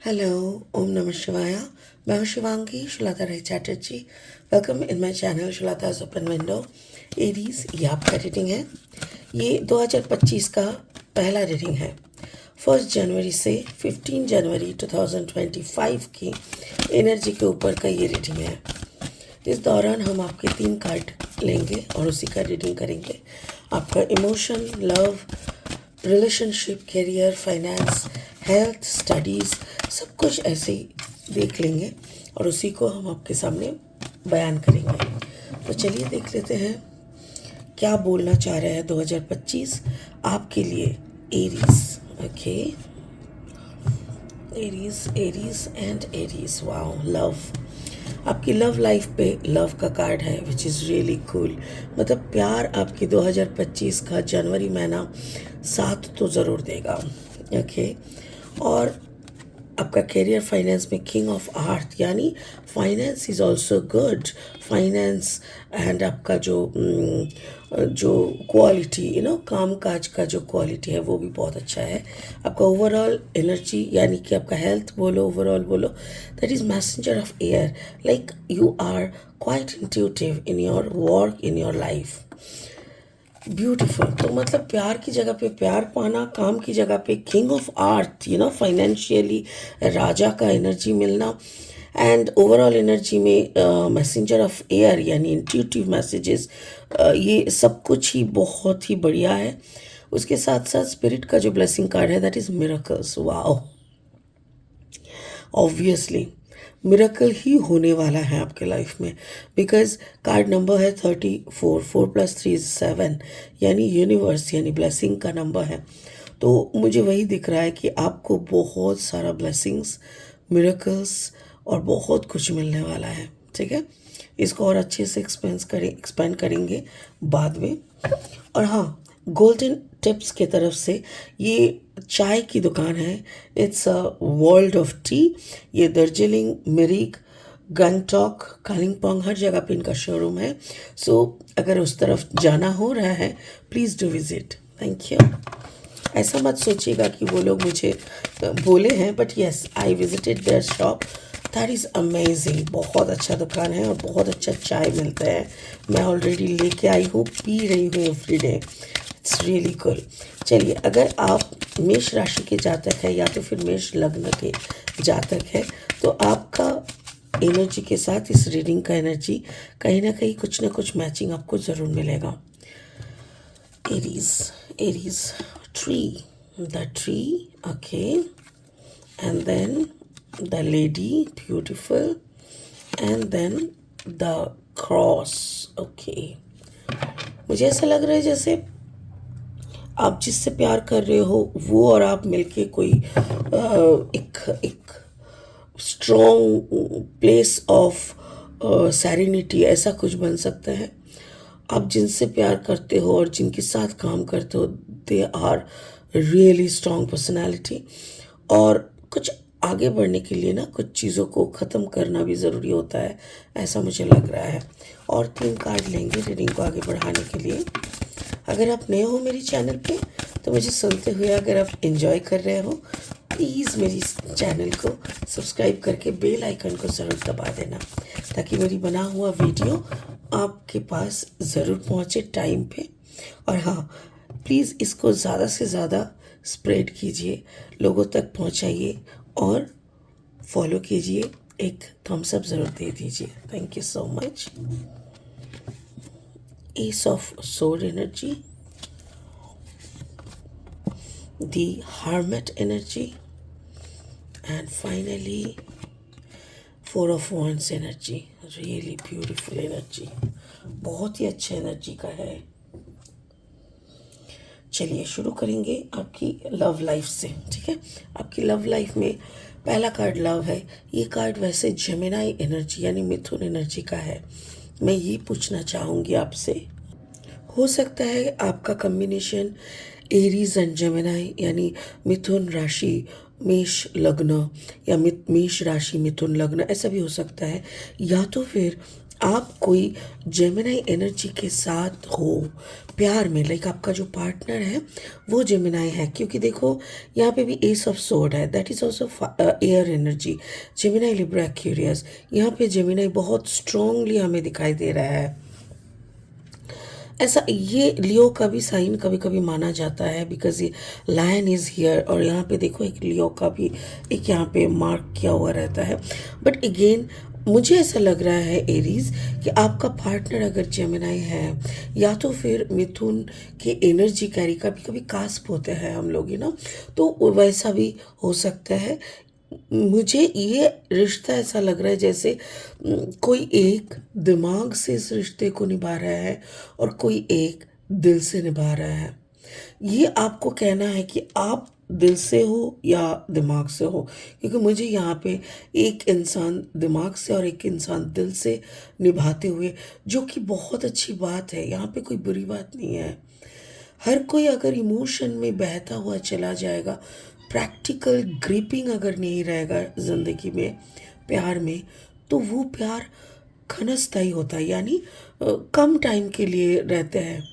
Hello, Om Namah Shivaya. मैं हूँ Shivangi Shulata Rai Chatterjee. Welcome in my channel Shulata's open window. Aries, ये आपका रीडिंग है। ये 2025 का पहला रीडिंग है। 1 जनवरी से 15 जनवरी 2025 की एनर्जी के ऊपर का ये रीडिंग है। इस दौरान हम आपके 3 कार्ड लेंगे और उसी का रीडिंग करेंगे। आपका emotion, love, relationship, career, finance, health, studies, सब कुछ ऐसे ही देख लेंगे और उसी को हम आपके सामने बयान करेंगे। तो चलिए देख लेते हैं क्या बोलना चाह रहे हैं 2025 आपके लिए Aries. Okay, Aries, Aries and Aries. Wow, love. आपकी लव लाइफ पे लव का कार्ड है विच इज़ रियली कूल। मतलब प्यार आपकी 2025 का जनवरी महीना साथ तो ज़रूर देगा। ओके, और आपका करियर फाइनेंस में किंग ऑफ आर्थ, यानी finance is also good. Finance and आपका जो क्वालिटी काम काज का जो क्वालिटी है वो भी बहुत अच्छा है। आपका ओवरऑल एनर्जी, यानी कि आपका हेल्थ बोलो, ओवरऑल बोलो, that is messenger of air. Like you are quite intuitive in your work, in your life. Beautiful. तो मतलब प्यार की जगह पे प्यार पाना, काम की जगह पे किंग ऑफ आर्थ, फाइनेंशियली राजा का एनर्जी मिलना, एंड ओवरऑल एनर्जी में मैसेंजर ऑफ एयर यानी इंट्यूटिव मैसेजेस, ये सब कुछ ही बहुत ही बढ़िया है। उसके साथ साथ स्पिरिट का जो ब्लेसिंग कार्ड है that is miracles. Wow, obviously miracle ही होने वाला है आपके लाइफ में, बिकॉज कार्ड नंबर है 34, 4+3 is 7, यानी यूनिवर्स यानी ब्लेसिंग का नंबर है। तो मुझे वही दिख रहा है कि आपको बहुत सारा ब्लेसिंग्स, मिरेकल्स और बहुत कुछ मिलने वाला है। ठीक है, इसको और अच्छे से एक्सपेंड करेंगे बाद में। और हाँ, गोल्डन टिप्स की तरफ से ये चाय की दुकान है। It's a world of T. ये दार्जिलिंग, मिरिक, गंगटोक, कालिम्पोंग, हर जगह पे इनका शोरूम है। सो अगर उस तरफ जाना हो रहा है please do visit. Thank you. ऐसा मत सोचिएगा कि वो लोग मुझे बोले हैं, but yes, I visited their shop. That is amazing. बहुत अच्छा दुकान है और बहुत अच्छा चाय मिलता है। मैं ऑलरेडी लेके आई हूँ, पी रही हूँ every day. It's really cool. चलिए, अगर आप मेष राशि के जातक है या तो फिर मेष लग्न के जातक है, तो आपका एनर्जी के साथ इस रीडिंग का एनर्जी कहीं ना कुछ मैचिंग आपको ज़रूर मिलेगा। Aries tree, the tree, okay, and then the lady, beautiful, and then the cross, okay. मुझे ऐसा लग रहा है जैसे आप जिससे प्यार कर रहे हो वो और आप मिलके कोई एक स्ट्रॉन्ग प्लेस ऑफ सैरेनिटी ऐसा कुछ बन सकता है। आप जिनसे प्यार करते हो और जिनके साथ काम करते हो they are really strong personality, और कुछ आगे बढ़ने के लिए ना कुछ चीज़ों को ख़त्म करना भी ज़रूरी होता है, ऐसा मुझे लग रहा है। और 3 कार्ड लेंगे रीडिंग को आगे बढ़ाने के लिए। अगर आप नए हो मेरी चैनल पे तो मुझे सुनते हुए अगर आप एंजॉय कर रहे हो प्लीज़ मेरी चैनल को सब्सक्राइब करके बेल आइकन को ज़रूर दबा देना, ताकि मेरी बना हुआ वीडियो आपके पास ज़रूर पहुंचे टाइम पे। और हाँ, प्लीज़ इसको ज़्यादा से ज़्यादा स्प्रेड कीजिए, लोगों तक पहुंचाइए और फॉलो कीजिए। एक थम्स अप ज़रूर दे दीजिए। Thank you so much. Ace of Sword energy, the Hermit energy, and finally 4 of Wands energy. Really beautiful energy, बहुत ही अच्छे एनर्जी का है। चलिए शुरू करेंगे आपकी लव लाइफ से। ठीक है, आपकी लव लाइफ में पहला कार्ड लव है। ये कार्ड वैसे जेमिनाई एनर्जी यानी मिथुन एनर्जी का है। मैं ये पूछना चाहूँगी आपसे, हो सकता है आपका कॉम्बिनेशन एरीज एंड जेमिनाई यानी मिथुन राशि मेष लग्न या मेष राशि मिथुन लग्न ऐसा भी हो सकता है, या तो फिर आप कोई जेमिनाई एनर्जी के साथ हो प्यार में, लाइक आपका जो पार्टनर है वो जेमिनाई है, क्योंकि देखो यहाँ पे भी एस ऑफ सोर्ड है, that is also air energy, Gemini Libra Aquarius. यहाँ पे जेमिनाई बहुत स्ट्रांगली हमें दिखाई दे रहा है। ऐसा ये लियो का भी साइन कभी कभी माना जाता है, बिकॉज ये लायन इज हियर, और यहाँ पे देखो एक लियो का भी एक यहाँ पे मार्क किया हुआ रहता है। बट अगेन मुझे ऐसा लग रहा है एरीज कि आपका पार्टनर अगर जेमिनाई है, या तो फिर मिथुन के एनर्जी कैरी, कभी कभी कास्प होते हैं हम लोग, तो वैसा भी हो सकता है। मुझे ये रिश्ता ऐसा लग रहा है जैसे कोई एक दिमाग से इस रिश्ते को निभा रहा है और कोई एक दिल से निभा रहा है। ये आपको कहना है कि आप दिल से हो या दिमाग से हो, क्योंकि मुझे यहाँ पे एक इंसान दिमाग से और एक इंसान दिल से निभाते हुए, जो कि बहुत अच्छी बात है, यहाँ पे कोई बुरी बात नहीं है। हर कोई अगर इमोशन में बहता हुआ चला जाएगा, प्रैक्टिकल ग्रिपिंग अगर नहीं रहेगा ज़िंदगी में प्यार में, तो वो प्यार क्षणस्थायी होता है, यानी कम टाइम के लिए रहते हैं।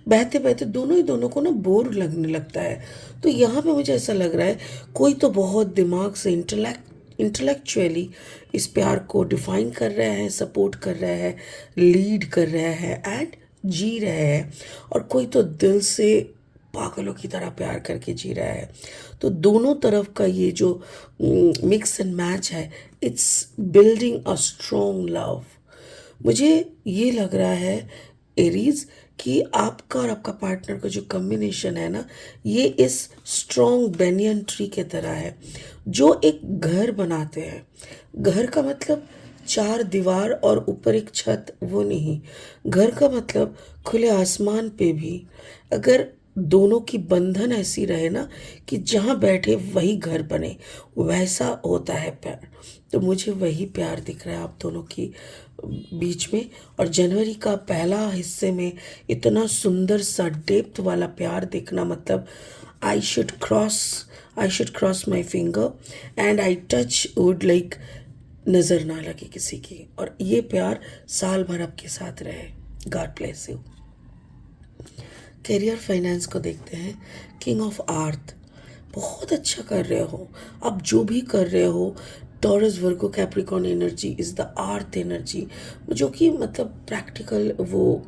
बहते बहते दोनों ही दोनों को ना बोर लगने लगता है। तो यहाँ पे मुझे ऐसा लग रहा है कोई तो बहुत दिमाग से इंटेलेक्चुअली इस प्यार को डिफाइन कर रहा है, सपोर्ट कर रहा है, लीड कर रहा है एंड जी रहा है, और कोई तो दिल से पागलों की तरह प्यार करके जी रहा है। तो दोनों तरफ का ये जो मिक्स एंड मैच है, it's building a strong love. मुझे ये लग रहा है एरीज कि आपका और आपका पार्टनर का जो कॉम्बिनेशन है ना, ये इस स्ट्रॉन्ग बेनियन ट्री के तरह है, जो एक घर बनाते हैं। घर का मतलब चार दीवार और ऊपर एक छत, वो नहीं। घर का मतलब खुले आसमान पे भी अगर दोनों की बंधन ऐसी रहे ना कि जहाँ बैठे वही घर बने, वैसा होता है प्यार। तो मुझे वही प्यार दिख रहा है आप दोनों की बीच में। और जनवरी का पहला हिस्से में इतना सुंदर सा डेप्थ वाला प्यार देखना, मतलब I should cross my finger and I touch wood, like नज़र ना लगे किसी की, और ये प्यार साल भर आपके साथ रहे। God bless you. Career finance को देखते हैं। किंग ऑफ अर्थ, बहुत अच्छा कर रहे हो आप, जो भी कर रहे हो। Taurus Virgo Capricorn energy is the earth energy, जो कि मतलब प्रैक्टिकल वो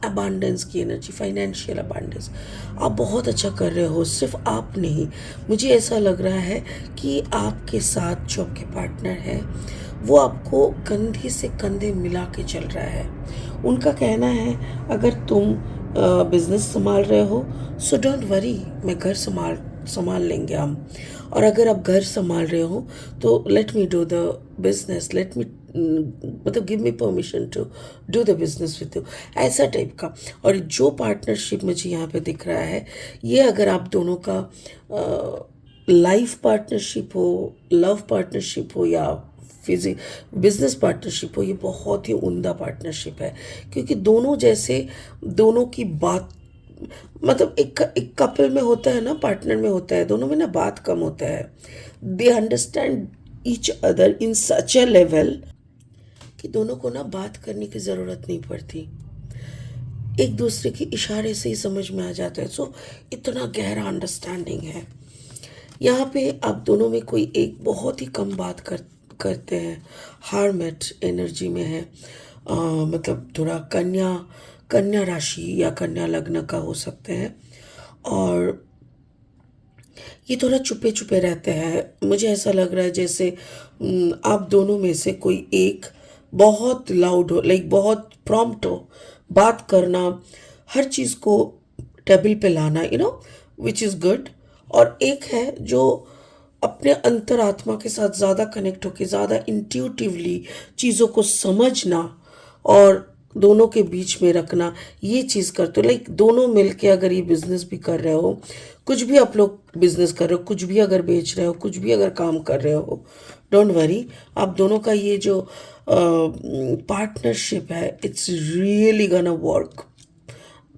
अबांडेंस की एनर्जी, फाइनेंशियल अबांडेंस। आप बहुत अच्छा कर रहे हो, सिर्फ आप नहीं, मुझे ऐसा लग रहा है कि आपके साथ जो आपके पार्टनर है वो आपको कंधे से कंधे मिला के चल रहा है। उनका कहना है अगर तुम बिजनेस संभाल रहे हो, सो डोंट वरी, मैं घर संभाल लेंगे हम। और अगर आप घर संभाल रहे हो तो let me do the business, let me मतलब give me permission to do the business with you, ऐसा टाइप का। और जो पार्टनरशिप मुझे यहाँ पे दिख रहा है, ये अगर आप दोनों का लाइफ पार्टनरशिप हो, लव पार्टनरशिप हो या बिजनेस पार्टनरशिप हो, ये बहुत ही उम्दा पार्टनरशिप है। क्योंकि दोनों जैसे, दोनों की बात, मतलब एक कपल में होता है ना, पार्टनर में होता है, दोनों में ना बात कम होता है। They understand each other in such a level कि दोनों को ना बात करने की ज़रूरत नहीं पड़ती, एक दूसरे के इशारे से ही समझ में आ जाता है। सो इतना गहरा अंडरस्टैंडिंग है। यहाँ पे आप दोनों में कोई एक बहुत ही कम बात करते हैं, हार्मेट एनर्जी में है। मतलब थोड़ा कन्या राशि या कन्या लग्न का हो सकते हैं, और ये थोड़ा छुपे छुपे रहते हैं। मुझे ऐसा लग रहा है जैसे आप दोनों में से कोई एक बहुत लाउड हो, लाइक बहुत प्रॉम्प्ट हो, बात करना, हर चीज़ को टेबल पे लाना, विच इज़ गुड। और एक है जो अपने अंतरात्मा के साथ ज़्यादा कनेक्ट होके, ज़्यादा इंट्यूटिवली चीज़ों को समझना और दोनों के बीच में रखना, ये चीज़ करते हो। लाइक दोनों मिलके अगर ये बिजनेस भी कर रहे हो, कुछ भी आप लोग बिजनेस कर रहे हो, कुछ भी अगर बेच रहे हो, कुछ भी अगर काम कर रहे हो, डोंट वरी, आप दोनों का ये जो पार्टनरशिप है, इट्स रियली गना वर्क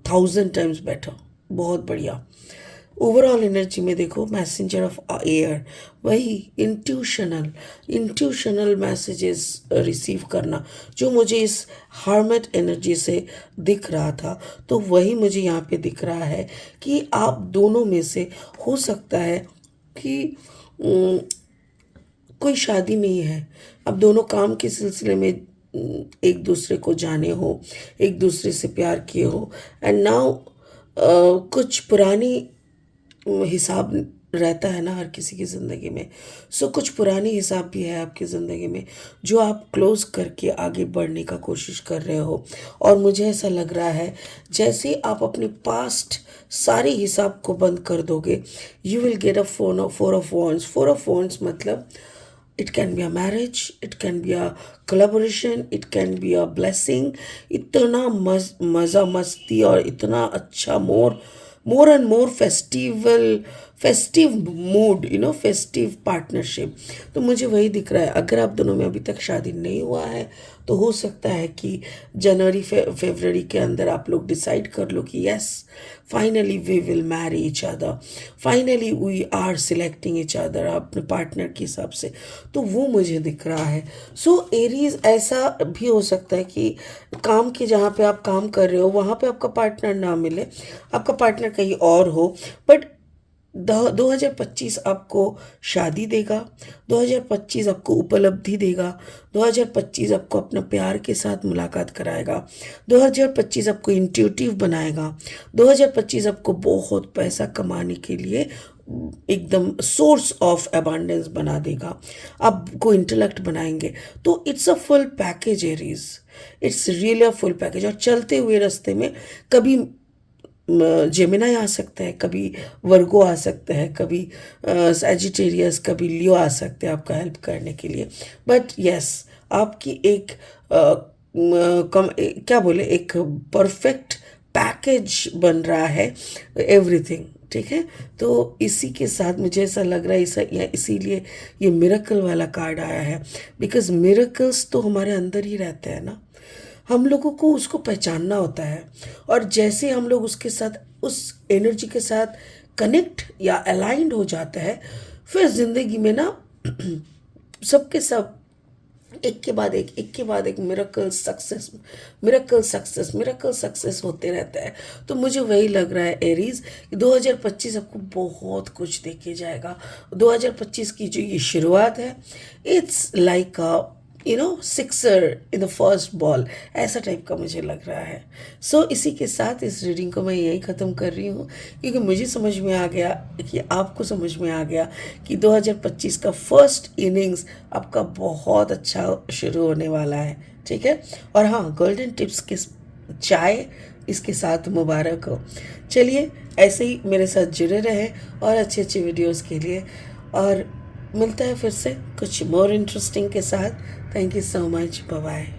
1000 टाइम्स बेटर। बहुत बढ़िया। ओवरऑल एनर्जी में देखो मैसेंजर ऑफ एयर, वही इंट्यूशनल मैसेजेस रिसीव करना जो मुझे इस हार्मेट एनर्जी से दिख रहा था, तो वही मुझे यहाँ पे दिख रहा है कि आप दोनों में से हो सकता है कि कोई शादी नहीं है, अब दोनों काम के सिलसिले में एक दूसरे को जाने हो, एक दूसरे से प्यार किए हो, एंड नाउ कुछ पुरानी हिसाब रहता है ना हर किसी की ज़िंदगी में। सो कुछ पुरानी हिसाब भी है आपकी ज़िंदगी में जो आप क्लोज करके आगे बढ़ने का कोशिश कर रहे हो। और मुझे ऐसा लग रहा है जैसे आप अपने पास्ट सारे हिसाब को बंद कर दोगे, you will get a four of wands. Four of wands मतलब it can be a marriage, it can be a collaboration, it can be a blessing। इतना मज़ा मस्ती और इतना अच्छा more and more festive mood, festive partnership. तो मुझे वही दिख रहा है। अगर आप दोनों में अभी तक शादी नहीं हुआ है तो हो सकता है कि जनवरी फरवरी के अंदर आप लोग डिसाइड कर लो कि yes finally we will marry each other, finally we are selecting each other अपने पार्टनर के हिसाब से। तो वो मुझे दिख रहा है। सो एरीज ऐसा भी हो सकता है कि काम के जहाँ पे आप काम कर रहे हो वहाँ पे आपका पार्टनर ना मिले, आपका पार्टनर कहीं और हो, बट 2025 आपको शादी देगा, 2025 आपको उपलब्धि देगा, 2025 आपको अपना प्यार के साथ मुलाकात कराएगा, 2025 आपको इंट्यूटिव बनाएगा, 2025 आपको बहुत पैसा कमाने के लिए एकदम सोर्स ऑफ अबांडेंस बना देगा, आपको इंटेलेक्ट बनाएंगे। तो it's a full package Aries, it's really a full package. और चलते हुए रास्ते में कभी जेमिनाई आ सकता है, कभी वर्गो आ सकता है, कभी सैजिटेरियस, कभी लियो आ सकते हैं आपका हेल्प करने के लिए। बट यस आपकी एक क्या बोले, एक परफेक्ट पैकेज बन रहा है एवरीथिंग। ठीक है, तो इसी के साथ मुझे ऐसा लग रहा है इसीलिए ये मिरेकल वाला कार्ड आया है, बिकॉज मिरेकल्स तो हमारे अंदर ही रहते हैं ना, हम लोगों को उसको पहचानना होता है। और जैसे हम लोग उसके साथ उस एनर्जी के साथ कनेक्ट या अलाइंड हो जाता है, फिर ज़िंदगी में ना सबके सब एक के बाद एक मिरेकल सक्सेस होते रहता है। तो मुझे वही लग रहा है एरीज, 2025 आपको बहुत कुछ देके जाएगा। 2025 की जो ये शुरुआत है, it's like sixer in the first ball, ऐसा टाइप का मुझे लग रहा है। सो इसी के साथ इस रीडिंग को मैं यही ख़त्म कर रही हूँ, क्योंकि मुझे समझ में आ गया कि आपको समझ में आ गया कि 2025 का फर्स्ट इनिंग्स आपका बहुत अच्छा शुरू होने वाला है। ठीक है, और हाँ, गोल्डन टिप्स के चाय इसके साथ मुबारक हो। चलिए ऐसे ही मेरे साथ जुड़े रहें और अच्छे अच्छे वीडियोज़ के लिए, और मिलता है फिर से कुछ मोर इंटरेस्टिंग के साथ। Thank you so much, bye bye.